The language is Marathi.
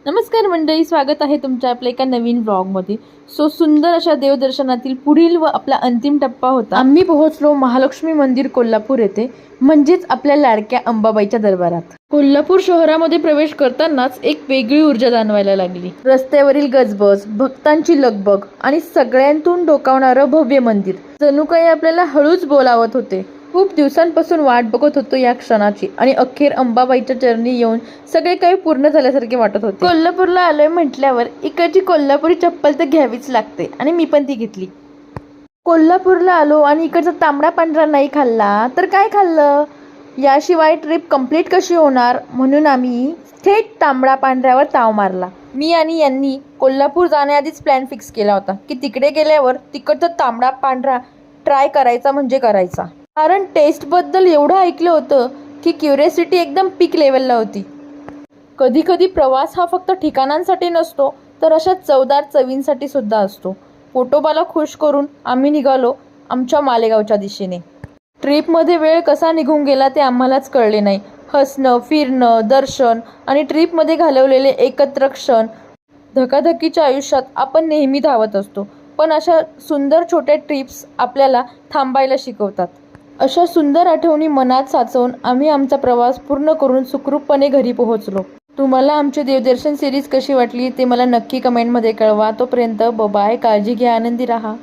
नमस्कार मंडळी, स्वागत आहे तुमच्या आपल्या एका नवीन व्लॉगमध्ये। सुंदर अशा देवदर्शनातील पुढील व आपला अंतिम टप्पा होता। आम्ही पोहोचलो महालक्ष्मी मंदिर कोल्हापूर येथे, म्हणजेच आपल्या लाडक्या अंबाबाईच्या दरबारात। कोल्हापूर शहरामध्ये प्रवेश करतानाच एक वेगळी ऊर्जा जाणवायला लागली। रस्त्यावरील गजबज, भक्तांची लगबग आणि सगळ्यांतून डोकावणारं भव्य मंदिर जणू काही आपल्याला हळूच बोलावत होते। खूप दिवसांपासून वाट बघत होतो या क्षणाची आणि अखेर अंबाबाईच्या चरणी येऊन सगळे काही पूर्ण झाल्यासारखे वाटत होते। कोल्हापूरला आलोय म्हटल्यावर इकडची कोल्हापुरी चप्पल तर घ्यावीच लागते आणि मी पण ती घेतली। कोल्हापूरला आलो आणि इकडचा तांबडा पांढरा नाही खाल्ला तर काय खाल्लं? याशिवाय ट्रिप कंप्लीट कशी होणार, म्हणून आम्ही थेट तांबडा पांढऱ्यावर ताव मारला। मी आणि यांनी कोल्हापूर जाण्याआधीच प्लॅन फिक्स केला होता की तिकडे गेल्यावर तिकडचा तांबडा पांढरा ट्राय करायचा म्हणजे करायचा। कारण टेस्टबद्दल एवढं ऐकलं होतं की क्युरियोसिटी एकदम पीक लेवलला होती। कधी कधी प्रवास हा फक्त ठिकाणांसाठी नसतो तर अशा चवदार चवींसाठी सुद्धा असतो। पोटोबाला खुश करून आम्ही निघालो आमच्या मालेगावच्या दिशेने। ट्रिपमध्ये वेळ कसा निघून गेला ते आम्हालाच कळले नाही। हसणं, फिरणं, दर्शन आणि ट्रिपमध्ये घालवलेले एकत्र क्षण। धकाधकीच्या आयुष्यात आपण नेहमी धावत असतो, पण अशा सुंदर छोट्या ट्रिप्स आपल्याला थांबायला शिकवतात। अशा सुंदर आठवणी मनात साचवून आम्ही आमचा प्रवास पूर्ण करून सुखरूपपणे घरी पोहोचलो। तुम्हाला आमची देवदर्शन सिरीज कशी वाटली ते मला नक्की कमेंटमध्ये कळवा। तोपर्यंत बाय, काळजी घ्या, आनंदी राहा।